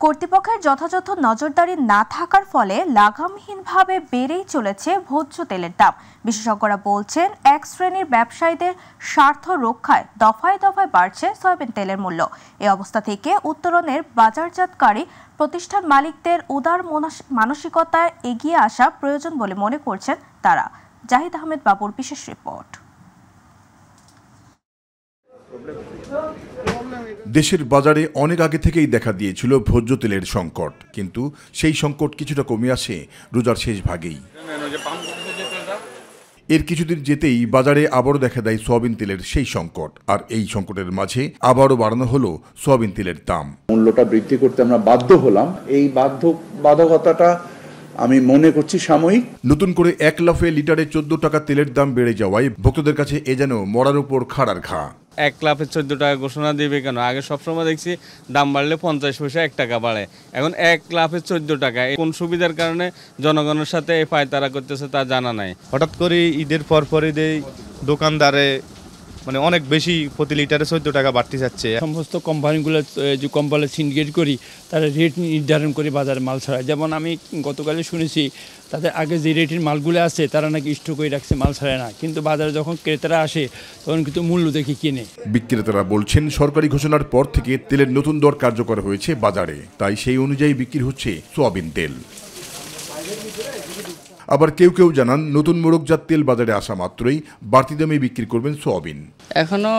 কর্তৃপক্ষের যথাযথ নজরদারি না থাকার ফলে লাগামহীনভাবে বেড়েই চলেছে ভোজ্য তেলের দাম। বিশেষজ্ঞরা বলছেন, এক শ্রেণীর ব্যবসায়ীদের স্বার্থ রক্ষায় দফায় দফায় বাড়ছে সয়াবিন তেলের মূল্য। এই অবস্থা থেকে উত্তরণের বাজারজাতকারী প্রতিষ্ঠান মালিকদের উদার মানসিকতায় এগিয়ে আসা প্রয়োজন বলে মনে করছেন তারা। জাহিদ আহমেদ বাবুর বিশেষ রিপোর্ট। দেশের বাজারে অনেক আগে থেকেই দেখা দিয়েছিল ভোজ্য তেলের সংকট, কিন্তু সেই সংকট কিছুটা কমে আসে রোজার শেষ ভাগেই। এর কিছুদিন যেতেই বাজারে আবারও দেখা দেয় সয়াবিন তেলের সেই সংকট, আর এই সংকটের মাঝে আবারও বাড়ানো হলো সয়াবিন তেলের দাম। মূল্যটা বৃদ্ধি করতে আমরা বাধ্য হলাম। এই বাধ্যবাধকতাটা আমি মনে করছি সাময়িক। নতুন করে 1 লাফে লিটারে 14 টাকা তেলের দাম বেড়ে যাওয়ায় ভক্তদের কাছে এ যেন মরার উপর খাড়ার ঘা। 1 লাফে 14 টাকা ঘোষণা দিবে কেন? আগে সবসময় দেখছি দাম বাড়লে 50 পয়সা 1 টাকা বাড়ে, এখন 1 লাফে 14 টাকা। কোন সুবিধার কারণে জনগণের সাথে এই পায়তারা করতেছে তা জানা নাই। হঠাৎ করে ঈদের পরপরই দোকানদারে অনেক বেশি প্রতি লিটারে 14 টাকা বাড়তি যাচ্ছে। সমস্ত কোম্পানিগুলো যে কোম্পানি সিন্ডিকেট করি, তারা রেট নির্ধারণ করে বাজারে মাল ছাড়ায়। যেমন আমি গতকালে শুনেছি তাদের আগে যে রেটের মালগুলো আছে তারা নাকি স্টক করে রাখছে, মাল ছাড়ায় না, কিন্তু বাজারে যখন ক্রেতারা আসে তখন কিন্তু মূল্য দেখে কিনে। বিক্রেতারা বলছেন, সরকারি ঘোষণার পর থেকে তেলের নতুন দর কার্যকর হয়েছে বাজারে, তাই সেই অনুযায়ী বিক্রি হচ্ছে সয়াবিন তেল। আবার কেউ কেউ জানান, নতুন মোড়কজাত তেল বাজারে আসা মাত্রই বাড়তি দামে বিক্রি করবেন সয়াবিন। এখনো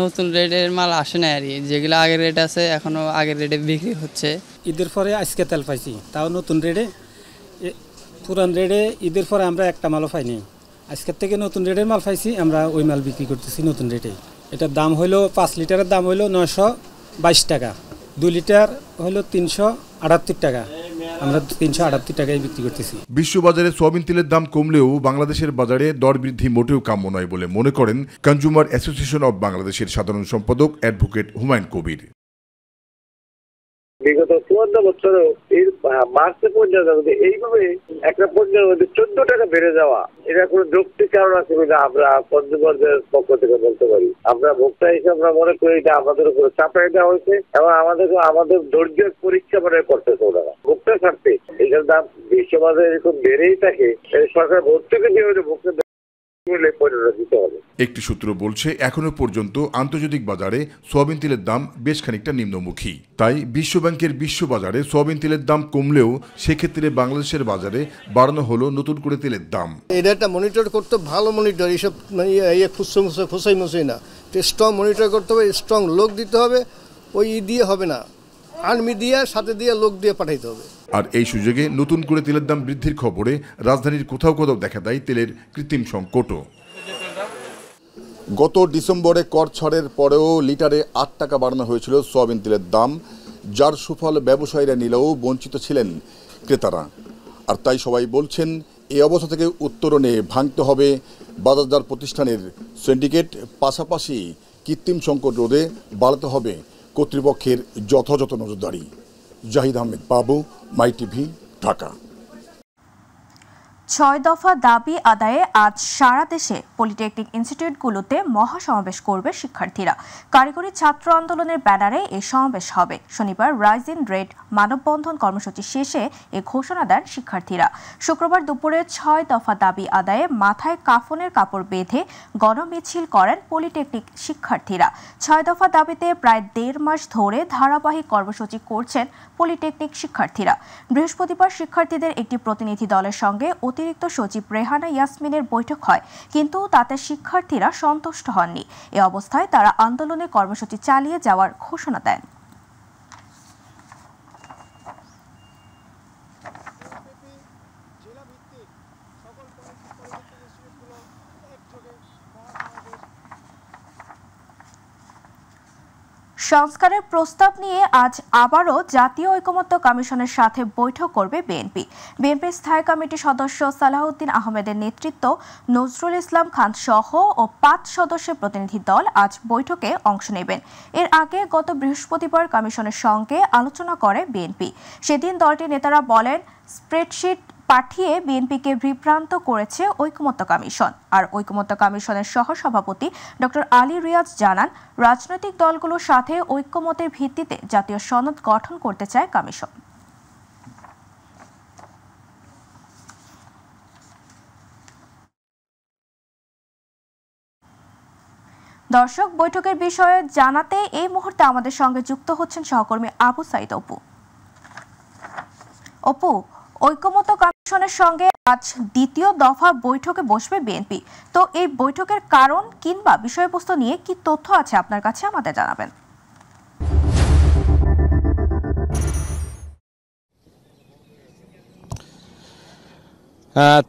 নতুন রেটের মাল আসে না, আর যেগুলো আগের রেট আছে এখনো আগের রেটে বিক্রি হচ্ছে। ঈদের পরে আজকে তেল পাইছি, তাও নতুন রেটে। পুরান রেটে ঈদের পরে আমরা একটা মালও পাইনি, আজকের থেকে নতুন রেটের মাল পাইছি, আমরা ওই মাল বিক্রি করতেছি নতুন রেটে। এটার দাম হইলো 5 লিটারের দাম হইলো 922 টাকা, 2 লিটার হইলো 378 টাকা। আমরা 378 টাকায় বিক্রি করতেছি। বিশ্ববাজারে সয়াবিন তেলের দাম কমলেও বাংলাদেশের বাজারে দর বৃদ্ধি মোটেও কাম্য নয় বলে মনে করেন কনজিউমার অ্যাসোসিয়েশন অব বাংলাদেশের সাধারণ সম্পাদক অ্যাডভোকেট হুমায়ুন কবির। বিগত 54 বছরেও এই মার্চে পর্যন্ত এইভাবে একটা পর্যায়ের মধ্যে 14 টাকা বেড়ে যাওয়া, এটা কোনো যৌক্তিক কারণ আছে বলে আমরা কনজিউমারদের পক্ষ থেকে বলতে পারি। আমরা ভোক্তা হিসেবে আমরা মনে করি এটা আমাদের উপরে চাপাই দেওয়া হয়েছে এবং আমাদের ধৈর্যের পরীক্ষা করতেছে ওনারা। ভোক্তা স্বার্থে এটার দাম বিশ্ববাজারে এরকম বেড়েই থাকে, সরকার ভর্তুকি দিয়ে হলে ভোক্তা একটি সূত্র বলছে, এখনো পর্যন্ত আন্তর্জাতিক বাজারে সয়াবিন তেলের দাম বেশ খানিকটা নিম্নমুখী। তাই বিশ্বব্যাংকের বিশ্ববাজারে সয়াবিন তেলের দাম কমলেও সেক্ষেত্রে বাংলাদেশের বাজারে বাড়ানো হলো নতুন করে তেলের দাম। এটা একটা মনিটর করতে, ভালো মনিটর, এইসব ফুসাই মুসাই না, স্ট্রং মনিটর করতে হবে, স্ট্রং লোক দিতে হবে, ওই দিয়ে হবে না, আর্মি দিয়ে সাথে দিয়ে লোক দিয়ে পাঠাইতে হবে। আর এই সুযোগে নতুন করে তেলের দাম বৃদ্ধির খবরে রাজধানীর কোথাও কোথাও দেখা দেয় তেলের কৃত্রিম সংকটও। গত ডিসেম্বরে কর ছাড়ের পরেও লিটারে 8 টাকা বাড়ানো হয়েছিল সয়াবিন তেলের দাম, যার সুফল ব্যবসায়ীরা নিলেও বঞ্চিত ছিলেন ক্রেতারা। আর তাই সবাই বলছেন, এই অবস্থা থেকে উত্তরণে ভাঙতে হবে বাজারজাত প্রতিষ্ঠানের সিন্ডিকেট, পাশাপাশি কৃত্রিম সংকট রোধে বাড়াতে হবে কর্তৃপক্ষের যথাযথ নজরদারি। জাহিদ আহমেদ বাবু, মাই টিভি, ঢাকা। 6 দফা দাবি আদায়ে আজ সারা দেশে পলিটেকনিক ইনস্টিটিউটগুলোতে মহাসমাবেশ করবে শিক্ষার্থীরা। কারিগরি ছাত্র আন্দোলনের ব্যানারে এই সমাবেশ হবে। শনিবার রাইজ ইন রেড মানববন্ধন কর্মসূচি শেষে এ ঘোষণা দেন শিক্ষার্থীরা। শুক্রবার দুপুরে 6 দফা দাবি আদায়ে মাথায় কাফনের কাপড় বেঁধে গণমিছিল করেন পলিটেকনিক শিক্ষার্থীরা। 6 দফা দাবিতে প্রায় 1.5 মাস ধরে ধারাবাহিক কর্মসূচি করছেন পলিটেকনিক শিক্ষার্থীরা। বৃহস্পতিবার শিক্ষার্থীদের একটি প্রতিনিধি দলের সঙ্গে অতিরিক্ত সচিব রেহানা ইয়াসমিনের বৈঠক হয়, কিন্তু তাতে শিক্ষার্থীরা সন্তুষ্ট হননি। এ অবস্থায় তারা আন্দোলনের কর্মসূচি চালিয়ে যাওয়ার ঘোষণা দেন। সংস্কারের প্রস্তাব নিয়ে আজ আবারও জাতীয় ঐকমত্য কমিশনের সাথে বৈঠক করবে বিএনপি। বিএনপির স্থায়ী কমিটির সদস্য সালাহউদ্দিন আহমেদের নেতৃত্ব নজরুল ইসলাম খান সহ ও 5 সদস্যের প্রতিনিধি দল আজ বৈঠকে অংশ নেবেন। এর আগে গত বৃহস্পতিবার কমিশনের সঙ্গে আলোচনা করে বিএনপি। সেদিন দলটির নেতারা বলেন, স্প্রেডশিট পাঠিয়ে বিএনপিকে বিভ্রান্ত করেছে ঐকমত্য কমিশন। আর ঐকমত্য কমিশনের সহসভাপতি ডক্টর আলী রিয়াজ জানান, রাজনৈতিক দলগুলোর সাথে ঐকমত্যের ভিত্তিতে জাতীয় সনদ গঠন করতে চায় কমিশন। দর্শক, বৈঠকের বিষয়ে জানাতে এই মুহূর্তে আমাদের সঙ্গে যুক্ত হচ্ছেন সহকর্মী আবু সাইদ অপু। অপু, ঐকমত্য কমিশনের সঙ্গে আজ দ্বিতীয় দফা বৈঠকে বসবে বিএনপি। তো এই বৈঠকের কারণ কিংবা বিষয়বস্তু নিয়ে কি তথ্য আছে আপনার কাছে, আমাদের জানাবেন।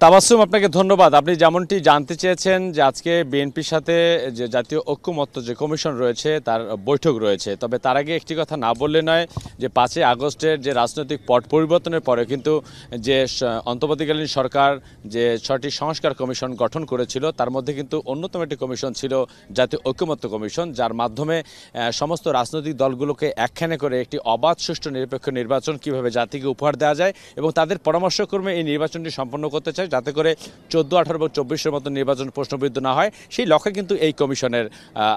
তাবাসসুম, আপনাকে ধন্যবাদ। আপনি যেমনটি জানতে চেয়েছেন যে আজকে বিএনপির সাথে যে জাতীয় ঐকমত্য যে কমিশন রয়েছে তার বৈঠক রয়েছে, তবে তার আগে একটি কথা না বললে নয় যে 5ই আগস্টের যে রাজনৈতিক পট পরিবর্তনের পরে কিন্তু যে অন্তর্বর্তীকালীন সরকার যে 6টি সংস্কার কমিশন গঠন করেছিল তার মধ্যে কিন্তু অন্যতম একটি কমিশন ছিল জাতীয় ঐকমত্য কমিশন, যার মাধ্যমে সমস্ত রাজনৈতিক দলগুলোকে একখানে করে একটি অবাধ, সুষ্ঠু, নিরপেক্ষ নির্বাচন কিভাবে জাতিকে উপহার দেওয়া যায় এবং তাদের পরামর্শক্রমে এই নির্বাচনটি সম্পন্ন করতে চায় যাতে করে 14, 18 এবং 24-এর মতো নির্বাচন প্রশ্নবিদ্ধ না হয়। সেই লক্ষ্যে কিন্তু এই কমিশনের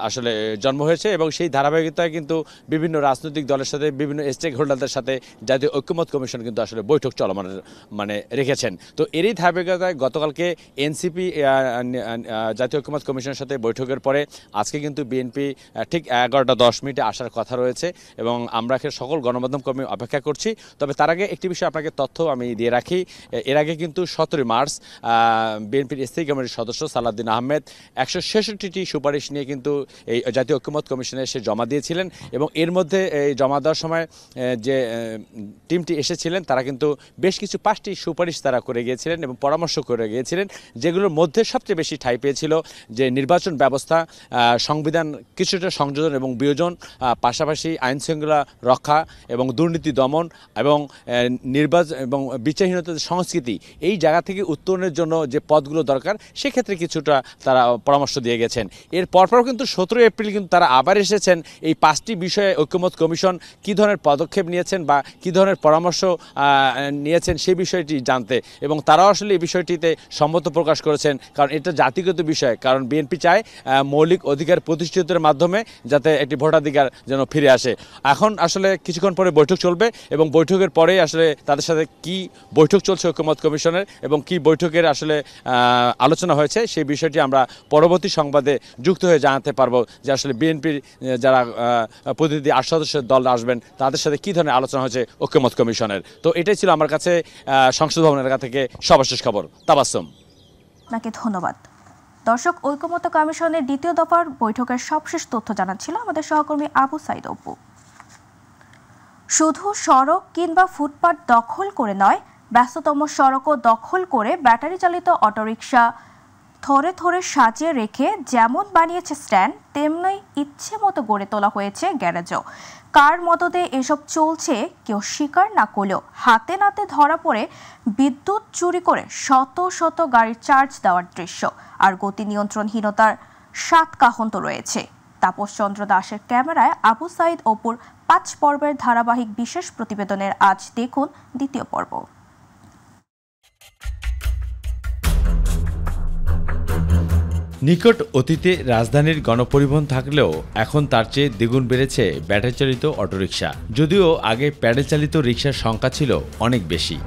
আসলে জন্ম হয়েছে এবং সেই ধারাবাহিকতায় কিন্তু বিভিন্ন রাজনৈতিক দলের সাথে, বিভিন্ন স্টেক হোল্ডারদের সাথে জাতীয় ঐকমত্য কমিশন কিন্তু আসলে বৈঠক চলমান রেখেছেন। তো এরই ধারাবাহিকতায় গতকালকে এনসিপি জাতীয় ঐকমত্য কমিশনের সাথে বৈঠকের পরে আজকে কিন্তু বিএনপি ঠিক 11টা 10 মিনিটে আসার কথা রয়েছে এবং আমরা সকল গণমাধ্যম কর্মী অপেক্ষা করছি। তবে তার আগে একটি বিষয় আপনাকে তথ্য আমি দিয়ে রাখি। এর আগে কিন্তু 17 মার্চ বিএনপির স্থায়ী কমিটির সদস্য সালাউদ্দিন আহমেদ 166টি সুপারিশ নিয়ে কিন্তু এই জাতীয় ঐকমত্য কমিশনে এসে জমা দিয়েছিলেন এবং এর মধ্যে এই জমা দেওয়ার সময় যে টিমটি এসেছিলেন তারা কিন্তু বেশ কিছু 5টি সুপারিশ তারা করে গিয়েছিলেন এবং পরামর্শ করে গিয়েছিলেন, যেগুলোর মধ্যে সবচেয়ে বেশি ঠাঁই পেয়েছিল যে নির্বাচন ব্যবস্থা, সংবিধান কিছুটা সংযোজন এবং বিয়োজন, পাশাপাশি আইনশৃঙ্খলা রক্ষা এবং দুর্নীতি দমন এবং নির্বাচন এবং বিচারহীনতার সংস্কৃতি, এই জায়গা থেকে উত্তরণের জন্য যে পদগুলো দরকার সেক্ষেত্রে কিছুটা তারা পরামর্শ দিয়ে গেছেন। এর পরপর কিন্তু 17 এপ্রিল কিন্তু তারা আবার এসেছেন এই 5টি বিষয়ে ঐকমত্য কমিশন কী ধরনের পদক্ষেপ নিয়েছেন বা কী ধরনের পরামর্শ নিয়েছেন সেই বিষয়টি জানতে, এবং তারাও আসলে এই বিষয়টিতে সম্মত প্রকাশ করেছেন, কারণ এটা জাতিগত বিষয়। কারণ বিএনপি চায় মৌলিক অধিকার প্রতিষ্ঠিতের মাধ্যমে যাতে একটি ভোটাধিকার যেন ফিরে আসে। এখন আসলে কিছুক্ষণ পরে বৈঠক চলবে এবং বৈঠকের পরে আসলে তাদের সাথে কি বৈঠক চলছে ঐকমত্য কমিশনের এবং কি বৈঠকের আসলে আলোচনা হয়েছে সেই বিষয়টি আমরা পরবর্তী সংবাদে যুক্ত হয়ে জানাতে পারবো যে আসলে বিএনপির যারা প্রতিনিধি 8 সদস্যের দল আসবেন তাদের সাথে কী ধরনের আলোচনা হয়েছে ঐকমত্য কমিশনের। তো এটাই ছিল আমার কাছে সংসদ ভবনের এলাকা থেকে সর্বশেষ খবর। তাবাসসুম, আপনাকে ধন্যবাদ। দর্শক, ঐকমত্য কমিশনের দ্বিতীয় দফার বৈঠকের সবশেষ তথ্য জানাচ্ছিল আমাদের সহকর্মী আবু সাইদ অপু। শুধু সড়ক কিংবা ফুটপাত দখল করে নয়, ব্যস্ততম সড়কও দখল করে ব্যাটারি চালিত অটোরিকশা থরে থরে সাজিয়ে রেখে যেমন বানিয়েছে স্ট্যান্ড, তেমনি ইচ্ছে মতো গড়ে তোলা হয়েছে গ্যারেজও। কার মদদে এসব চলছে কেউ স্বীকার না করলেও হাতে নাতে ধরা পড়ে বিদ্যুৎ চুরি করে শত শত গাড়ির চার্জ দেওয়ার দৃশ্য। আর গতি নিয়ন্ত্রণহীনতার 7 কাহন্ত রয়েছে। তাপস চন্দ্র দাসের ক্যামেরায় আবু সাইদ অপুর 5 পর্বের ধারাবাহিক বিশেষ প্রতিবেদনের আজ দেখুন দ্বিতীয় পর্ব। নিকট অতীতে রাজধানীর গণপরিবহন থাকলেও এখন তার চেয়ে দ্বিগুণ বেড়েছে ব্যাটারি চালিত অটোরিকশা। যদিও আগে প্যাডেল চালিত রিকশার সংখ্যা ছিল অনেক বেশি।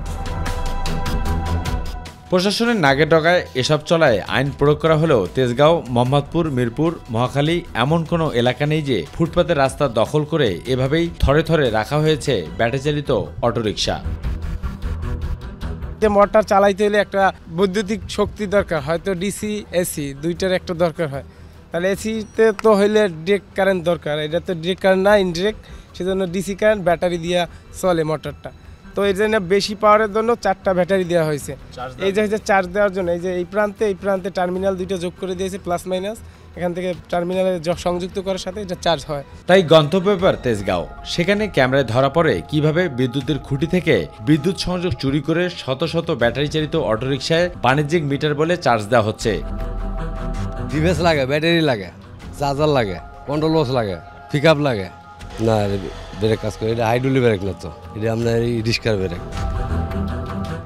প্রশাসনের নাগে ডগায় এসব চলায় আইন প্রয়োগ করা হলেও তেজগাঁও, মোহাম্মদপুর, মিরপুর, মহাখালী এমন কোনো এলাকা নেই যে ফুটপাতের রাস্তা দখল করে এভাবেই থরে থরে রাখা হয়েছে ব্যাটারি চালিত অটোরিকশা। মোটর চালাইতে হলে একটা বৈদ্যুতিক শক্তি দরকার, হয়তো ডিসি এসি দুইটার একটা দরকার হয়। তাহলে এসিতে তো হইলে ডিরেক্ট কারেন্ট দরকার, এটা তো ডিরেক্ট কারেন্ট না, ইনডিরেক্ট, সেজন্য ডিসি কারেন্ট ব্যাটারি দিয়ে চলে মোটরটা। তো এই জন্য বেশি পাওয়ারের জন্য 4টা ব্যাটারি দেওয়া হয়েছে। এই যে চার্জ দেওয়ার জন্য এই যে এই প্রান্তে টার্মিনাল 2টা যোগ করে দিয়েছে, প্লাস মাইনাস, এখান থেকে টার্মিনালে সংযুক্ত করার সাথে এটা চার্জ হয়। তাই গন্তব্য ব্যাপার তেজগাঁও, সেখানে ক্যামেরায় ধরা পড়ে কিভাবে বিদ্যুতের খুঁটি থেকে বিদ্যুৎ সংযোগ চুরি করে শত শত ব্যাটারি চালিত অটোরিকশায় বাণিজ্যিক মিটার বলে চার্জ দেওয়া হচ্ছে। ডিভাইস লাগে, ব্যাটারি লাগে, চার্জার লাগে, কন্ট্রোল বক্স লাগে, পিক আপ লাগে। না ব্রেক কাজ করে, এটা হাইড্রোলিক ব্রেক না, তো এটা আপনার রিস্কার ব্রেক।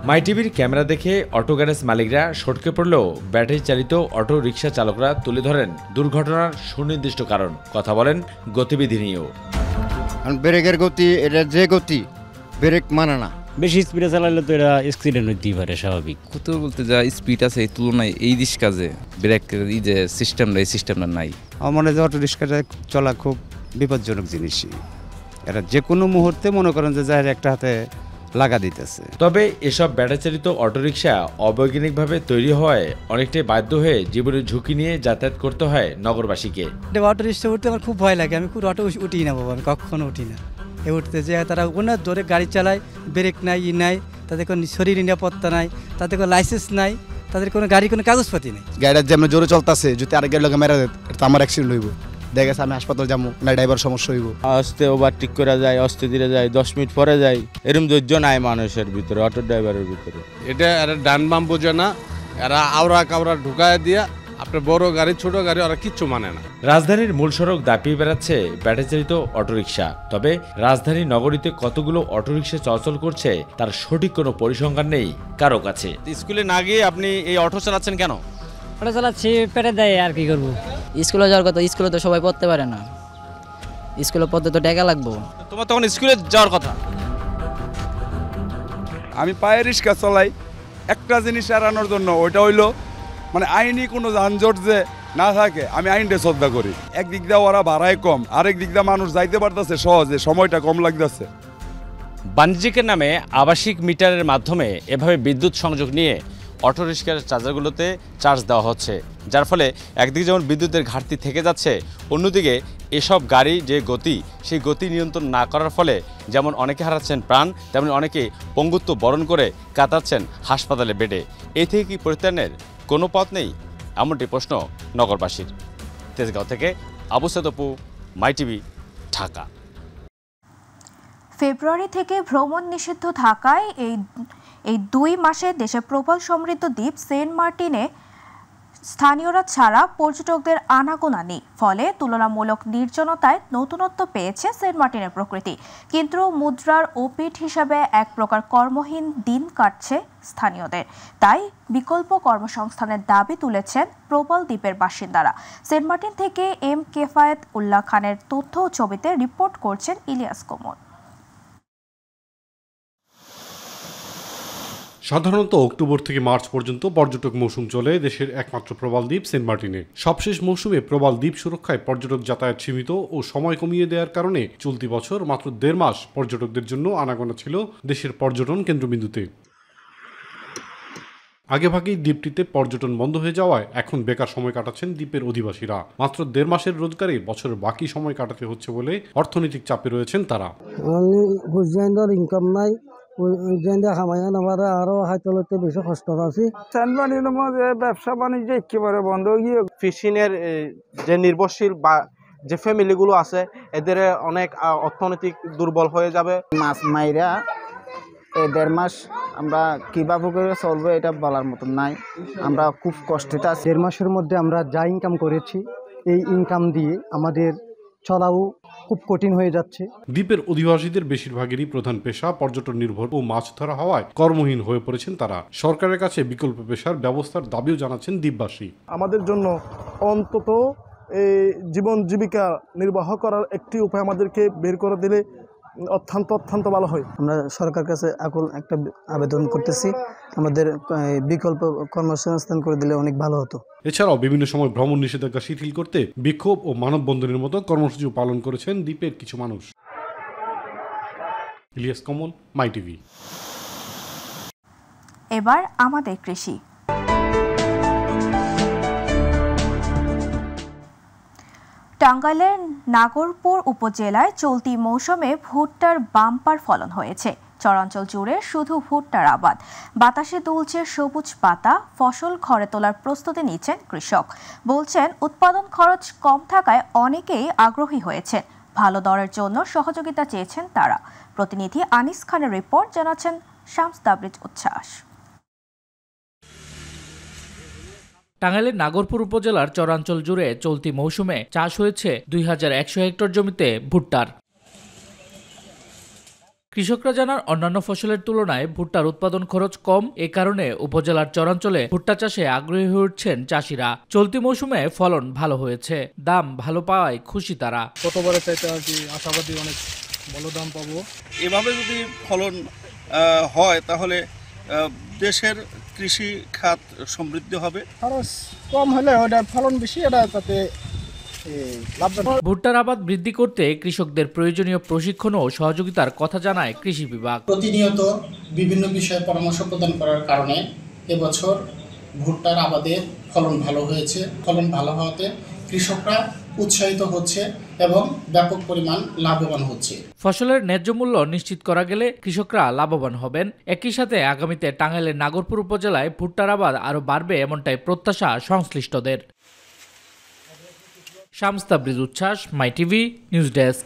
মাই টিভির ক্যামেরা দেখে অটো গ্যারেজ মালিকরা সটকে পড়লেও ব্যাটারি চালিত অটো রিকশা চালকরা তুলে ধরেন দুর্ঘটনার সুনির্দিষ্ট কারণ, কথা বলেন গতিবিধি নিয়েও। ব্রেকের গতি, এটা যে গতি ব্রেক মানে না, বেশি স্পিডে চালালে তো এটা অ্যাক্সিডেন্ট হইতেই পারে, স্বাভাবিক। কত বলতে যা স্পিড আছে এই তুলনায় এই দিশ কাজে ব্রেকের এই যে সিস্টেমটা, এই সিস্টেমটা নাই। আমার মনে হয় অটো রিক্সাটা চলা খুব বিপজ্জনক জিনিস। এটা যে কোনো মুহূর্তে মনে করেন যে যার একটা হাতে লাগা দিতেছে। তবে এসব ব্যাটারি চালিত অটোরিকশা অবৈজ্ঞানিকভাবে তৈরি হওয়ায় অনেকটাই বাধ্য হয়ে জীবনের ঝুঁকি নিয়ে যাতায়াত করতে হয় নগরবাসীকে। অটো রিক্সা উঠতে আমার খুব ভয় লাগে, আমি খুব অটো উঠি না বাবা, আমি কখনো উঠি না। এ উঠতে যে তারা ওনার ধরে গাড়ি চালায়, ব্রেক নাই, নাই, তাদের কোনো শরীর নিরাপত্তা নাই, তাদের কোনো লাইসেন্স নাই, তাদের কোনো গাড়ি কোনো কাগজপাতি নেই। গাড়িটা যেমন জোরে চলতেছে, যদি আরেক গাড়ি লোকে মেরা দেয় তো আমার অ্যাক্সিডেন্ট হইব। দেখা গেছে আমি হাসপাতাল যাবো না, ড্রাইভার সমস্যা হইব। আস্তে ওভারটেক করে যায়, আস্তে ধীরে যায়, 10 মিনিট পরে যায়, এরকম ধৈর্য নাই মানুষের ভিতরে, অটো ড্রাইভারের ভিতরে। এটা ডান বাম বোঝে না, এরা আওড়া কাওড়া ঢুকায় দিয়া আপনার বড় গাড়ি ছোট গাড়ি ওরা কিচ্ছু মানে না। রাজধানীর মূল সড়ক দাপিয়ে বেড়াচ্ছে ব্যাটারি চালিত অটোরিকশা। তবে রাজধানী নগরীতে কতগুলো অটোরিকশা চলাচল করছে তার সঠিক কোনো পরিসংখ্যান নেই কারো কাছে। স্কুলে না গিয়ে আপনি এই অটো চালাচ্ছেন কেন? অটো চালাচ্ছি, পেটে দেয়, আর কি করবো। স্কুলে যাওয়ার কথা, স্কুলে তো সবাই পড়তে পারে না, স্কুলে পড়তে তো টাকা লাগবো। তোমার তখন স্কুলে যাওয়ার কথা। আমি পায়ে রিক্সা চলাই একটা জিনিস এড়ানোর জন্য, ওইটা হইলো মানে আইনি কোনো যানজট যে না থাকে, আমি আইনটা শ্রদ্ধা করি। একদিক দিয়ে ওরা ভাড়ায় কম, আরেক দিক দিয়ে মানুষ যাইতে পারতেছে সহজে, সময়টা কম লাগতেছে। বাণিজ্যিকের নামে আবাসিক মিটারের মাধ্যমে এভাবে বিদ্যুৎ সংযোগ নিয়ে অটোরিক্সার চার্জারগুলোতে চার্জ দেওয়া হচ্ছে, যার ফলে একদিকে যেমন বিদ্যুতের ঘাটতি থেকে যাচ্ছে, অন্যদিকে এসব গাড়ি যে গতি, সেই গতি নিয়ন্ত্রণ না করার ফলে যেমন অনেকে হারাচ্ছেন প্রাণ, তেমন অনেকে পঙ্গুত্ব বরণ করে কাটাচ্ছেন হাসপাতালে বেডে। এই থেকে কি পরিত্রাণের কোনো পথ নেই? এমনটি প্রশ্ন নগরবাসীর। তেজগাঁও থেকে আবু সাদ অপু, মাই টিভি, ঢাকা। ফেব্রুয়ারি থেকে ভ্রমণ নিষিদ্ধ থাকায় এই 2 মাসে দেশের প্রবল সমৃদ্ধ দ্বীপ সেন্ট মার্টিনে স্থানীয়রা ছাড়া পর্যটকদের আনাগোনা নেই। ফলে তুলনামূলক নির্জনতায় নতুনত্ব পেয়েছে সেন্ট মার্টিনের প্রকৃতি। কিন্তু মুদ্রার ওপিঠ হিসাবে এক প্রকার কর্মহীন দিন কাটছে স্থানীয়দের। তাই বিকল্প কর্মসংস্থানের দাবি তুলেছেন প্রবল দ্বীপের বাসিন্দারা। সেন্ট মার্টিন থেকে এম কেফায়েত উল্লাহ খানের তথ্য ও ছবিতে রিপোর্ট করছেন ইলিয়াস কোমল। সাধারণত অক্টোবর থেকে মার্চ পর্যন্ত পর্যটক মৌসুম চলে দেশের একমাত্র প্রবাল দ্বীপ সেন্ট মার্টিনে। সবশেষ মৌসুমে প্রবাল দ্বীপ সুরক্ষায় পর্যটক যাতায়াত সীমিত ও সময় কমিয়ে দেওয়ার কারণে চলতি বছর মাত্র 1.5 মাস পর্যটকদের জন্য আনাগোনা ছিল দেশের পর্যটন কেন্দ্রবিন্দুতে। আগেভাগেই দ্বীপটিতে পর্যটন বন্ধ হয়ে যাওয়ায় এখন বেকার সময় কাটাচ্ছেন দ্বীপের অধিবাসীরা। মাত্র 1.5 মাসের রোজগারে বছরের বাকি সময় কাটাতে হচ্ছে বলে অর্থনৈতিক চাপে রয়েছেন তারা। ইনকাম নাই, আরো হাইতলতে বেশি কষ্ট আছে। ব্যবসা বাণিজ্য একেবারে বন্ধ হয়ে গিয়ে ফিশিংয়ের যে নির্ভরশীল বা যে ফ্যামিলিগুলো আছে এদের অনেক অর্থনৈতিক দুর্বল হয়ে যাবে। মাছ মাইরা এই 1.5 মাস আমরা কিভাবে করে চলবো এটা বলার মতন নাই, আমরা খুব কষ্টে আছি। 1.5 মাসের মধ্যে আমরা যা ইনকাম করেছি এই ইনকাম দিয়ে আমাদের চলাও খুব কঠিন হয়ে যাচ্ছে। দ্বীপের অধিবাসীদের বেশিরভাগেরই প্রধান পেশা পর্যটন নির্ভর ও মাছ ধরা হওয়ায় কর্মহীন হয়ে পড়েছেন তারা। সরকারের কাছে বিকল্প পেশার ব্যবস্থার দাবিও জানাচ্ছেন দ্বীপবাসী। আমাদের জন্য অন্তত এই জীবন জীবিকা নির্বাহ করার একটি উপায় আমাদেরকে বের করে দিলে অত্যন্ত ভালো হয়। আমরা সরকারের কাছে এখন একটা আবেদন করতেছি, আমাদের বিকল্প কর্মসংস্থান করে দিলে অনেক ভালো হতো। এছাড়াও বিভিন্ন সময় ভ্রমণ নিষেধাজ্ঞা শিথিল করতে বিক্ষোভ ও মানববন্ধনের মতো কর্মসূচি পালন করেছেন দ্বীপের কিছু মানুষ। ইলিয়াস কমল, মাই টিভি। এবার আমাদের কৃষি। টাঙ্গাইলের নাগরপুর উপজেলায় চলতি মৌসুমে ভুট্টার বাম্পার ফলন হয়েছে। চরাঞ্চল জুড়ে শুধু ভুট্টার আবাদ। বাতাসে দুলছে সবুজ পাতা। ফসল ঘরে তোলার প্রস্তুতি নিচ্ছেন কৃষক। বলছেন উৎপাদন খরচ কম থাকায় অনেকেই আগ্রহী হয়েছেন। ভালো দরের জন্য সহযোগিতা চেয়েছেন তারা। প্রতিনিধি আনিস খানের রিপোর্ট, জানাচ্ছেন শামস তাবরিজ উচ্ছ্বাস। টাঙ্গাইলের নাগরপুর উপজেলার চরাঞ্চল জুড়ে চলতি মৌসুমে চাষ হয়েছে 2100 হেক্টর জমিতে ভুট্টার। কৃষকরা জানান অন্যান্য ফসলের তুলনায় ভুট্টার উৎপাদন খরচ কম, এ কারণে উপজেলার চরাঞ্চলে ভুট্টা চাষে আগ্রহী হয়ে উঠছেন চাষিরা। চলতি মৌসুমে ফলন ভালো হয়েছে, দাম ভালো পাওয়ায় খুশি তারা। গতবারের চাইতে আর কি আশাবাদী, অনেক ভালো দাম পাবো। এভাবে যদি ফলন হয় তাহলে দেশের কৃষি খাত সমৃদ্ধি হবে। খরচ কম হলে ওটা ফলন বেশি, এটা তাতে ভুট্টার আবাদ বৃদ্ধি করতে কৃষকদের প্রয়োজনীয় প্রশিক্ষণ ও সহযোগিতার কথা জানায় কৃষি বিভাগ। প্রতিনিয়ত বিভিন্ন বিষয়ে পরামর্শ প্রদান করার কারণে এবছর ভুট্টার আবাদের ফলন ভালো হয়েছে। ফলন ভালো হওয়াতে কৃষকরা উৎসাহিত হচ্ছে এবং ব্যাপক পরিমাণ লাভবান হচ্ছে। ফসলের ন্যায্য মূল্য নিশ্চিত করা গেলে কৃষকরা লাভবান হবেন। একই সাথে আগামীতে টাঙ্গাইলের নাগরপুর উপজেলায় ভুট্টার আবাদ আরও বাড়বে, এমনটাই প্রত্যাশা সংশ্লিষ্টদের। শামস তাবরিজ উচ্ছ্বাস, মাই টিভি নিউজ ডেস্ক।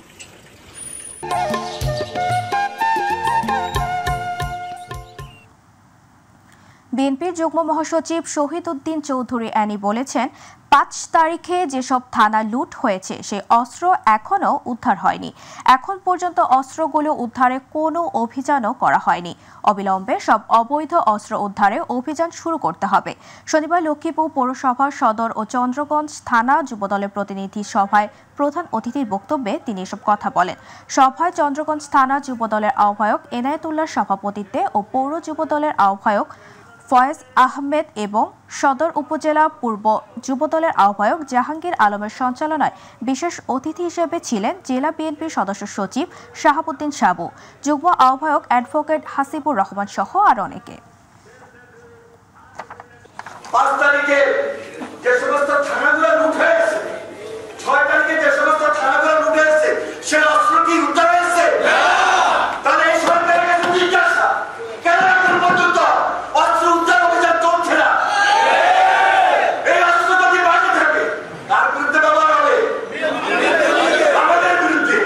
বিএনপির যুগ্ম মহাসচিব শহীদ উদ্দিন চৌধুরী অ্যানি বলেছেন, ৫ তারিখে যেসব থানা লুট হয়েছে সেই অস্ত্র এখনও উদ্ধার হয়নি। এখন পর্যন্ত অস্ত্রগুলো উদ্ধারে কোনো অভিযানও করা হয়নি। অবিলম্বে সব অবৈধ অস্ত্র উদ্ধারে অভিযান শুরু করতে হবে। শনিবার লক্ষ্মীপুর পৌরসভা সদর ও চন্দ্রগঞ্জ থানা যুবদলের প্রতিনিধি সভায় প্রধান অতিথির বক্তব্যে তিনি এসব কথা বলেন। সভায় চন্দ্রগঞ্জ থানা যুবদলের আহ্বায়ক এনায়েতুল্লাহর সভাপতিত্বে ও পৌর যুবদলের আহ্বায়ক ফয়েজ আহমেদ এবং সদর উপজেলা পূর্ব যুবদলের আহ্বায়ক জাহাঙ্গীর আলমের সঞ্চালনায় বিশেষ অতিথি হিসেবে ছিলেন জেলা বিএনপির সদস্য সচিব শাহাবুদ্দিন সাবু, যুগ্ম আহ্বায়ক অ্যাডভোকেট হাসিবুর রহমান সহ আরো অনেকে। ৫ তারিখে যে সমস্ত থানাগুলো লুট হয়েছে, ৬ তারিখে যে সমস্ত থানাগুলো লুট হয়েছে, সে অস্ত্র কি উদ্ধার হয়েছে? তাহলে এই সরকারের কাছে জিজ্ঞাসা, কেন এখন পর্যন্ত অস্ত্র উদ্ধার অভিযান চলছে না? এই অস্ত্র যদি বাইরে থাকে তার বিরুদ্ধে ব্যবহার হবে, আমাদের বিরুদ্ধে,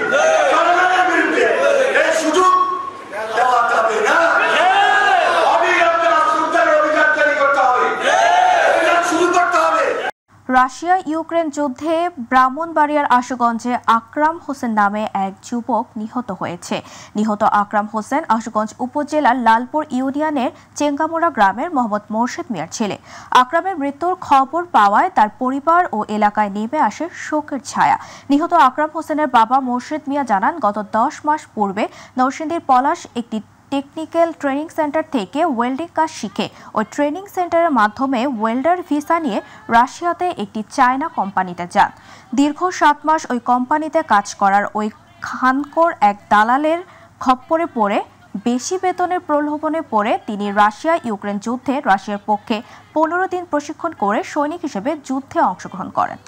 জনগণের বিরুদ্ধে। এই সুযোগ দেওয়া যাবে না। অবিলম্বে অস্ত্র উদ্ধারের অভিযান জারি করতে হবে, অভিযান শুরু করতে হবে। রাশিয়া ইউক্রেন যুদ্ধে ব্রাহ্মণবাড়িয়ার আশুগঞ্জে আকরাম হোসেন নামে এক যুবক নিহত হয়েছে। নিহত আকরাম হোসেন আশুগঞ্জ উপজেলার লালপুর ইউনিয়নের চেঙ্গামোড়া গ্রামের মোহাম্মদ মোর্শেদ মিয়ার ছেলে। আকরামের মৃত্যুর খবর পাওয়ায় তার পরিবার ও এলাকায় নেমে আসে শোকের ছায়া। নিহত আকরাম হোসেনের বাবা মোর্শেদ মিয়া জানান, গত 10 মাস পূর্বে নরসিংদীর পলাশ একটি টেকনিক্যাল ট্রেনিং সেন্টার থেকে ওয়েল্ডিং কাজ শিখে ওই ট্রেনিং সেন্টারের মাধ্যমে ওয়েল্ডার ভিসা নিয়ে রাশিয়াতে একটি চায়না কোম্পানিতে যান। দীর্ঘ 7 মাস ওই কোম্পানিতে কাজ করার ওই খানকোর এক দালালের খপ্পরে পড়ে বেশি বেতনের প্রলোভনে পড়ে তিনি রাশিয়া ইউক্রেন যুদ্ধে রাশিয়ার পক্ষে 15 দিন প্রশিক্ষণ করে সৈনিক হিসেবে যুদ্ধে অংশগ্রহণ করেন।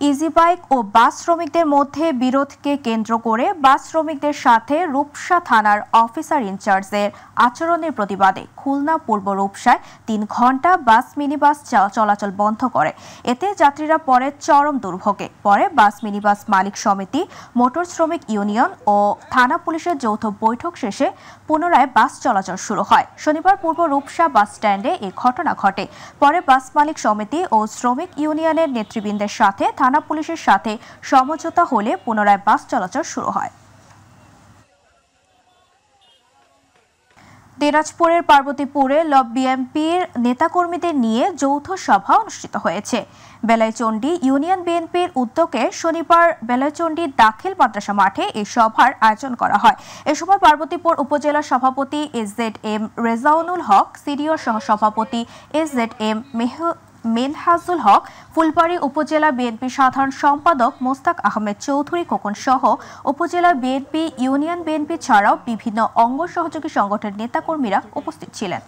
ইজি বাইক ও বাস শ্রমিকদের মধ্যে বিরোধকে কেন্দ্র করে বাস শ্রমিকদের সাথে রূপসা থানার অফিসার ইনচার্জের আচরণের প্রতিবাদে খুলনা পূর্ব রূপসায় 3 ঘন্টা বাস মিনিবাস চলাচল বন্ধ করে। এতে যাত্রীরা পরে চরম দুর্ভোগে। পরে বাস মিনিবাস মালিক সমিতি, মোটর শ্রমিক ইউনিয়ন ও থানা পুলিশের যৌথ বৈঠক শেষে পুনরায় বাস চলাচল শুরু হয়। শনিবার পূর্ব রূপসা বাস স্ট্যান্ডে এই ঘটনা ঘটে। পরে বাস মালিক সমিতি ও শ্রমিক ইউনিয়নের নেতৃবৃন্দের সাথে থানা পুলিশের সাথে সমঝোতা হলে পুনরায় বাস চলাচল শুরু হয়। দিনাজপুরের পার্বতীপুরে বিএনপির নেতাকর্মীদের নিয়ে যৌথ সভা অনুষ্ঠিত হয়েছে। বেলাইচন্ডী ইউনিয়ন বিএনপির উদ্যোগে শনিবার বেলাইচন্ডী দাখিল মাদ্রাসা মাঠে এই সভার আয়োজন করা হয়। এ সময় পার্বতীপুর উপজেলা সভাপতি এসজেড-এম রেজাউনুল হক, সিনিয়র সহসভাপতি এসজেড-এম মেনহাজুল হক, ফুলবাড়ী উপজেলা বিএনপি সাধারণ সম্পাদক মোস্তাক আহমেদ চৌধুরী খোকন সহ উপজেলা বিএনপি, ইউনিয়ন বিএনপি ছাড়াও বিভিন্ন অঙ্গ সহযোগী সংগঠনের নেতাকর্মীরা উপস্থিত ছিলেন।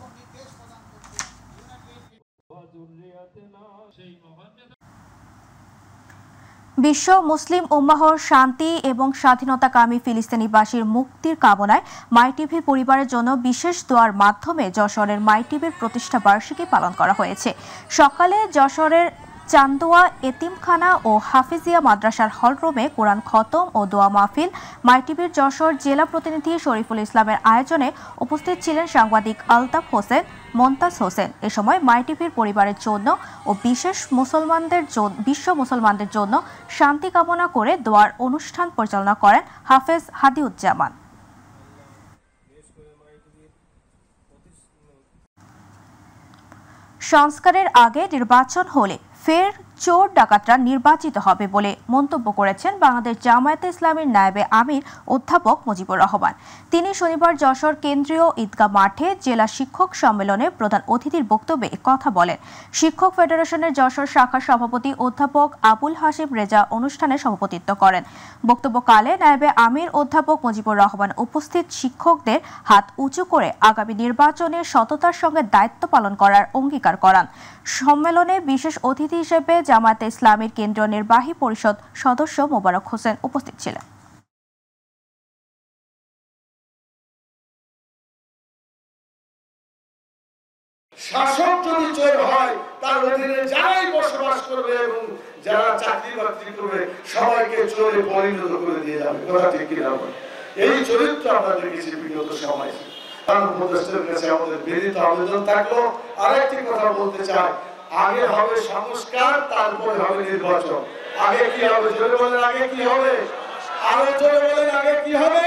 বিশ্ব মুসলিম উম্মাহর শান্তি এবং স্বাধীনতাকামী ফিলিস্তিনিবাসীর মুক্তির কামনায় মাইটিভি পরিবারের জন্য বিশেষ দোয়ার মাধ্যমে যশোরের মাইটিভির প্রতিষ্ঠা বার্ষিকী পালন করা হয়েছে। সকালে যশোরের চান্দোয়া এতিমখানা ও হাফিজিয়া মাদ্রাসার হলরুমে কোরআন খতম ও দোয়া মাহফিল মাইটিভির যশোর জেলা প্রতিনিধি শরীফুল ইসলামের আয়োজনে উপস্থিত ছিলেন সাংবাদিক আলতাফ হোসেন, মন্তাজ হোসেন। এ সময় মাইটিভির পরিবারের জন্য ও বিশ্ব মুসলমানদের জন্য শান্তি কামনা করে দোয়ার অনুষ্ঠান পরিচালনা করেন হাফেজ হাদিউজ্জামান। সংস্কারের আগে নির্বাচন হলে ফের চোর ডাকাতরা নির্বাচিত হবে বলে মন্তব্য করেছেন বাংলাদেশ জামায়াতে ইসলামীর নায়েবে আমির অধ্যাপক মুজিবুর রহমান। তিনি শনিবার যশোর কেন্দ্রীয় ঈদগাহ মাঠে জেলা শিক্ষক সম্মেলনে প্রধান অতিথির বক্তব্যে কথা বলেন। শিক্ষক ফেডারেশনের যশোর শাখার সভাপতি অধ্যাপক আবুল হাশিম রেজা অনুষ্ঠানে সভাপতিত্ব করেন। বক্তব্যকালে নায়েবে আমির অধ্যাপক মুজিবুর রহমান উপস্থিত শিক্ষকদের হাত উঁচু করে আগামী নির্বাচনে সততার সঙ্গে দায়িত্ব পালন করার অঙ্গীকার করান। সম্মেলনে বিশেষ অতিথি হিসেবে জামায়াতে ইসলামীর কেন্দ্রীয় নির্বাহী পরিষদ সদস্য মোবারক হোসেন উপস্থিত ছিলেন। শাসক যদি চোর হয় তার অধীনে যারাই বসবাস করবে এবং যারা চাকরি বাকরি করবে সবাইকে চোরে পরিণত করে দিয়ে যাবে। কথা ঠিক কিনা? এই চরিত্র আমরা দেখেছি বিগত সময়। উপদেষ্টার কাছে আমাদের বিনীত আবেদন থাকলো। আরেকটি কথা বলতে চাই, আগে হবে সংস্কার, তারপরে হবে নির্বাচন। আগে কি হবে? জোরে বলেন, আগে কি হবে? আরো জোরে বলেন, আগে কি হবে?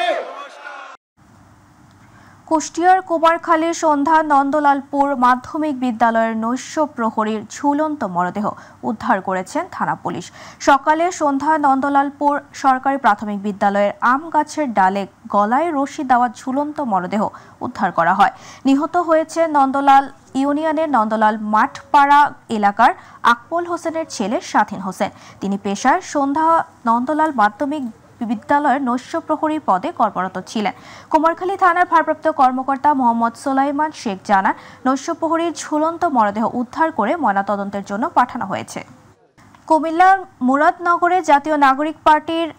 কুষ্টিয়ার কুমারখালীর সন্ধ্যা নন্দলালপুর মাধ্যমিক বিদ্যালয়ের নৈশ প্রহরীর ঝুলন্ত মরদেহ উদ্ধার করেছেন থানা পুলিশ। সকালে সন্ধ্যা নন্দলালপুর সরকারি প্রাথমিক বিদ্যালয়ের আম গাছের ডালে গলায় রশি দেওয়া ঝুলন্ত মরদেহ উদ্ধার করা হয়। নিহত হয়েছে নন্দলাল ইউনিয়নের নন্দলাল মাঠপাড়া এলাকার আকমল হোসেনের ছেলে স্বাধীন হোসেন। তিনি পেশায় সন্ধ্যা নন্দলাল মাধ্যমিক বিদ্যালয়ের নৈশ প্রহরী পদে কর্মরত ছিলেন। কুমারখালী থানার ভারপ্রাপ্ত কর্মকর্তা মোহাম্মদ সোলাইমান শেখ জানান, নৈশ প্রহরীর ঝুলন্ত মরদেহ উদ্ধার করে ময়নাতদন্তের জন্য পাঠানো হয়েছে। কুমিল্লার মুরাদনগরে জাতীয় নাগরিক পার্টির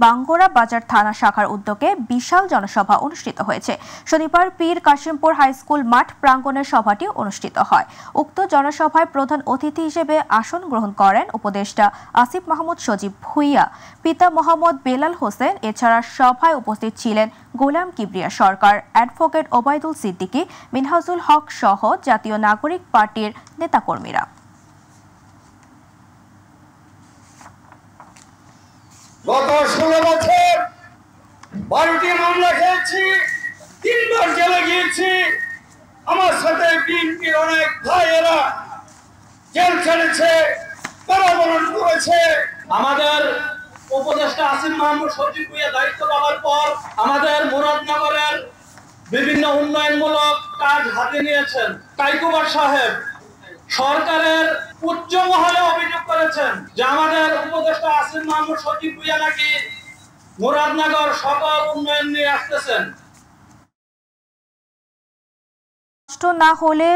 বাঙ্গরা বাজার থানা শাখার উদ্যোগে বিশাল জনসভা অনুষ্ঠিত হয়েছে। শনিবার পীর কাশিমপুর হাই স্কুল মাঠ প্রাঙ্গণে সভাটি অনুষ্ঠিত হয়। উক্ত জনসভায় প্রধান অতিথি হিসেবে আসন গ্রহণ করেন উপদেষ্টা আসিফ মাহমুদ সজীব ভুইয়া, পিতা মোহাম্মদ বেলাল হোসেন। এছাড়া সভায় উপস্থিত ছিলেন গোলাম কিবরিয়া সরকার, অ্যাডভোকেট ওবায়দুল সিদ্দিকী, মিনহাজুল হক সহ জাতীয় নাগরিক পার্টির নেতাকর্মীরা। গত 16 বছর 12টি মামলা খেয়েছি, 3বার জেলে গিয়েছি। আমার সাথে বিএনপির অনেক ভাইয়েরা জেল ছেড়েছে, কারাবরণ করেছে। আমাদের উপদেষ্টা আসিফ মাহমুদ সজীব ভুইয়া দায়িত্ব পাওয়ার পর আমাদের মুরাদনগরের বিভিন্ন উন্নয়নমূলক কাজ হাতে নিয়েছেন। কাইকুবার সাহেব সরকারের উচ্চ মহলে অভিযোগ করেছেন যে আমাদের উপদেষ্টা আসিফ মাহমুদ সজীব ভুইয়া নাকি মুরাদনগর সকল উন্নয়ন নিয়ে আসতেছেন। না হলে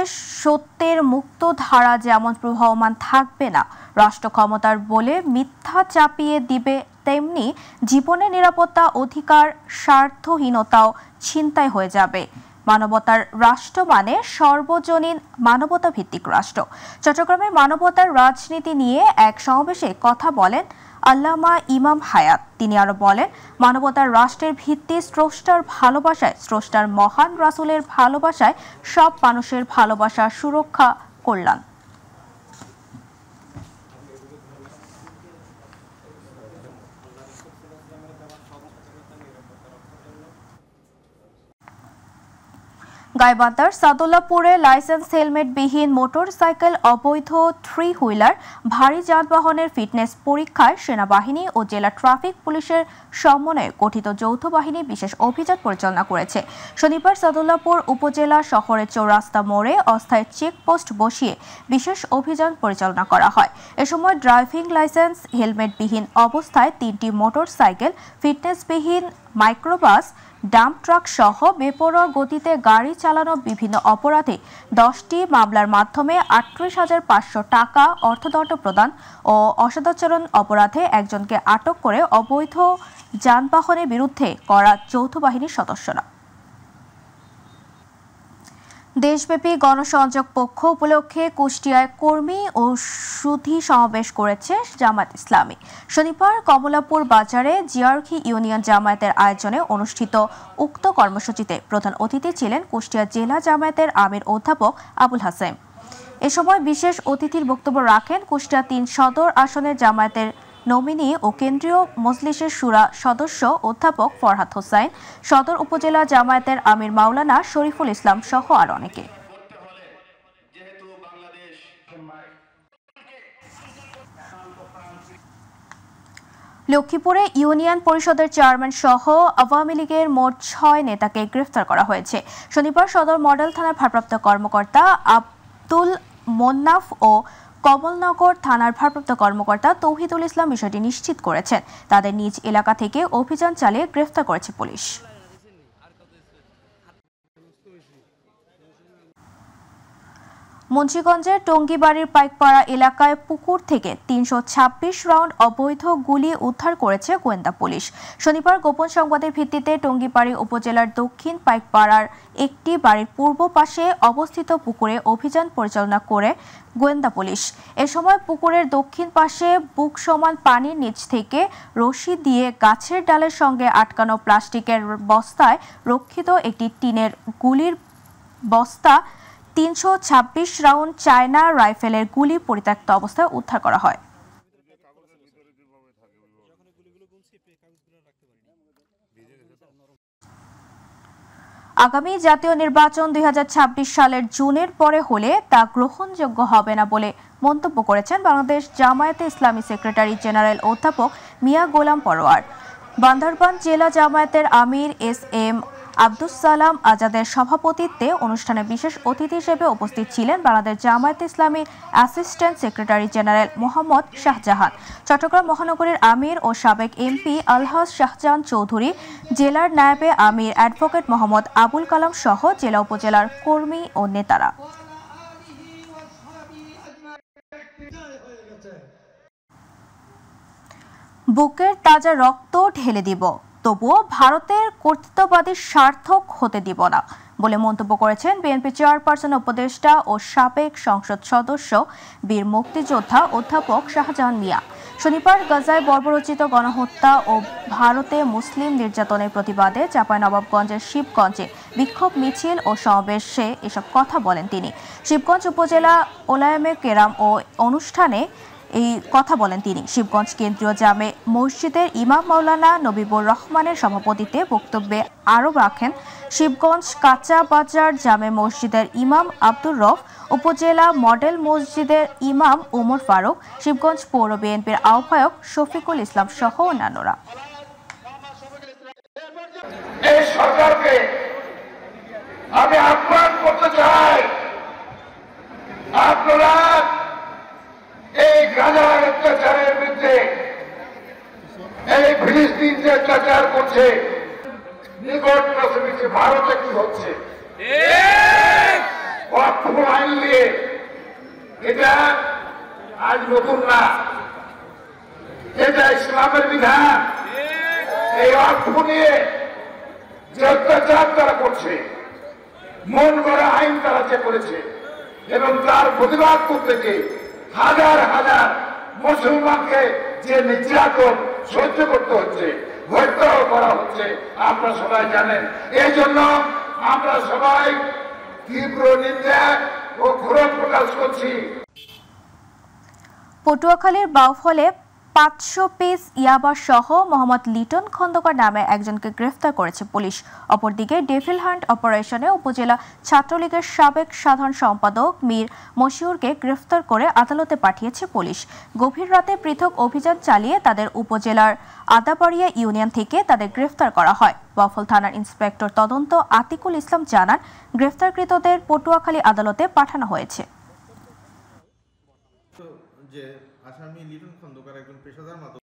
সত্যের মুক্ত ধারা যেমন প্রবাহমান থাকবে না, রাষ্ট্র ক্ষমতার বলে মিথ্যা চাপিয়ে দিবে, তেমনি জীবনের নিরাপত্তা, অধিকার, স্বার্থহীনতাও ছিনতাই হয়ে যাবে। মানবতার রাষ্ট্র মানে সর্বজনীন মানবতা ভিত্তিক রাষ্ট্র। চট্টগ্রামে মানবতার রাজনীতি নিয়ে এক সমাবেশে কথা বলেন আল্লামা ইমাম হায়াত। তিনি আরো বলেন, মানবতার রাষ্ট্রের ভিত্তি স্রষ্টার ভালোবাসায়, স্রষ্টার মহান রাসূলের ভালোবাসায়, সব মানুষের ভালোবাসা, সুরক্ষা, কল্যাণ। গাইবান্ধার সাদুল্লাপুরে লাইসেন্স হেলমেটবিহীন মোটরসাইকেল, অবৈধ 3 হুইলার, ভারী যানবাহনের ফিটনেস পরীক্ষায় সেনাবাহিনী ও জেলা ট্রাফিক পুলিশের সমন্বয়ে গঠিত যৌথ বাহিনী বিশেষ অভিযান পরিচালনা করেছে। শনিবার সাদুল্লাপুর উপজেলা শহরের চৌরাস্তা মোড়ে অস্থায়ী চেকপোস্ট বসিয়ে বিশেষ অভিযান পরিচালনা করা হয়। এ সময় ড্রাইভিং লাইসেন্স, হেলমেটবিহীন অবস্থায় 3টি মোটরসাইকেল, ফিটনেসবিহীন মাইক্রোবাস, ডাম্প ট্রাক সহ বেপরোয়া গতিতে গাড়ি চালানো বিভিন্ন অপরাধে 10টি মামলার মাধ্যমে 38,500 টাকা অর্থদণ্ড প্রদান ও অসদাচরণ অপরাধে একজনকে আটক করে অবৈধ যানবাহনের বিরুদ্ধে করা যৌথ বাহিনীর সদস্যরা। দেশব্যাপী গণসংযোগ পক্ষ উপলক্ষে কুষ্টিয়ায় কর্মী ও সুধী সমাবেশ করেছে জামায়াত ইসলামী। শনিবার কমলাপুর বাজারে জিয়ারখি ইউনিয়ন জামায়াতের আয়োজনে অনুষ্ঠিত উক্ত কর্মসূচিতে প্রধান অতিথি ছিলেন কুষ্টিয়া জেলা জামায়াতের আমির অধ্যাপক আবুল হাসেম। এ সময় বিশেষ অতিথির বক্তব্য রাখেন কুষ্টিয়া ৩ সদর আসনের জামায়াতের নমিনি ও কেন্দ্রীয় মজলিসের শুরা সদস্য অধ্যাপক ফরহাদ হোসাইন, সদর উপজেলা জামায়াতের আমির মাওলানা শরীফুল ইসলাম সহ আর অনেকে। লক্ষ্মীপুরে ইউনিয়ন পরিষদের চেয়ারম্যান সহ আওয়ামী লীগের মোট ৬ নেতাকে গ্রেফতার করা হয়েছে। শনিবার সদর মডেল থানার ভারপ্রাপ্ত কর্মকর্তা আব্দুল মোন্নাফ ও কমলনগর থানার ভারপ্রাপ্ত কর্মকর্তা তৌহিদুল ইসলাম বিষয়টি নিশ্চিত করেছেন। তাদের নিজ এলাকা থেকে অভিযান চালিয়ে গ্রেফতার করেছে পুলিশ। মুন্সিগঞ্জের টঙ্গীবাড়ির পাইকপাড়া এলাকায় পুকুর থেকে ৩২৬ রাউন্ড অবৈধ গুলি উদ্ধার করেছে গোয়েন্দা পুলিশ। শনিবার গোপন সংবাদের ভিত্তিতে টঙ্গীবাড়ি উপজেলার দক্ষিণ পাইকপাড়ার একটি বাড়ির পূর্ব পাশে অবস্থিত পুকুরে অভিযান পরিচালনা করে গোয়েন্দা পুলিশ। এ সময় পুকুরের দক্ষিণ পাশে বুক সমান পানির নিচ থেকে রশি দিয়ে গাছের ডালের সঙ্গে আটকানো প্লাস্টিকের বস্তায় রক্ষিত একটি টিনের গুলির বস্তা ৩২৬ রাউন্ড চায়না রাইফেলের গুলি পরিত্যক্ত অবস্থায় উদ্ধার করা হয়। আগামী জাতীয় নির্বাচন ২০২৬ সালের জুনের পরে হলে তা গ্রহণযোগ্য হবে না বলে মন্তব্য করেছেন বাংলাদেশ জামায়াতে ইসলামী সেক্রেটারি জেনারেল অধ্যাপক মিয়া গোলাম পরোয়ার। বান্দরবান জেলা জামায়াতের আমির এস.এম. আব্দুস সালাম আজাদের সভাপতিত্বে অনুষ্ঠানে বিশেষ অতিথি হিসেবে উপস্থিত ছিলেন Bangladesh Jamaat-e Islami assistant secretary general Mohammad Shahjahan, Chittagong মহানগরীর আমির ও সাবেক এমপি আলহাজ শাহজাহান চৌধুরী, জেলার নায়েবে আমির অ্যাডভোকেট মোহাম্মদ আবুল কালাম সহ জেলা উপজেলার কর্মী ও নেতারা। বুকের তাজা রক্ত ঢেলে দিব, তবুও ভারতের কর্তৃত্ববাদী সার্থক হতে দিব না বলে মন্তব্য করেছেন বিএনপি চেয়ারপারসন উপদেষ্টা ও সাবেক সংসদ সদস্য বীর মুক্তিযোদ্ধা অধ্যাপক শাহজাহান মিয়া। শনিবার গাজায় বর্বরোচিত গণহত্যা ও ভারতে মুসলিম নির্যাতনের প্রতিবাদে চাঁপাইনবাবগঞ্জের শিবগঞ্জে বিক্ষোভ মিছিল ও সমাবেশে এসব কথা বলেন তিনি। শিবগঞ্জ উপজেলা ওলায়েমে কেরাম ও অনুষ্ঠানে এই কথা বলেন তিনি। শিবগঞ্জ কেন্দ্রীয় জামে মসজিদের ইমাম মাওলানা নবিবুর রহমানের সভাপতিত্বে বক্তব্যে আরও রাখেন শিবগঞ্জ কাঁচা বাজার জামে মসজিদের ইমাম আব্দুর রফ, উপজেলা মডেল মসজিদের ইমাম ওমর ফারুক, শিবগঞ্জ পৌর বিএনপির আহ্বায়ক শফিকুল ইসলাম সহ অন্যান্যরা। এই সরকারকে আমি আহ্বান করতে চাই, আপনারা এই গাজার অত্যাচারের বিরুদ্ধে, এই ফিলিস্তিন যে অত্যাচার করছে, নিকটবর্তী ভারতে কি হচ্ছে আইন নিয়ে, এটা আজ নতুন না, এটা ইসলামের বিধান। এই অর্থ নিয়ে যে অত্যাচার তারা করছে, মন করা আইন তারা যে করেছে, এবং তার প্রতিবাদ করতে গিয়ে হাজার হাজার মুসলমানকে যে নির্যাতন সহ্য করতে হচ্ছে, হত্যা করা হচ্ছে, আপনারা সবাই জানেন। এই জন্য আমরা সবাই তীব্র নিন্দা ও ক্ষোভ প্রকাশ করছি। পটুয়াখালীর বাউফলে ৫০০ পিস ইয়াবা সহ মোহাম্মদ লিটন খন্দকার নামে একজনকে গ্রেফতার করেছে পুলিশ। অপরদিকে ডেভিল হান্ট অপারেশনে উপজেলা ছাত্রলীগের সাবেক সাধারণ সম্পাদক মীর মশিউরকে গ্রেফতার করে আদালতে পাঠিয়েছে পুলিশ। গভীর রাতে পৃথক অভিযান চালিয়ে তাদের উপজেলার আদাবাড়িয়া ইউনিয়ন থেকে তাদের গ্রেফতার করা হয়। বাউফল থানার ইন্সপেক্টর তদন্ত আতিকুল ইসলাম জানান, গ্রেফতারকৃতদের পটুয়াখালী আদালতে পাঠানো হয়েছে। যে আসামি লিটন খন্দকার একজন পেশাদার মাদক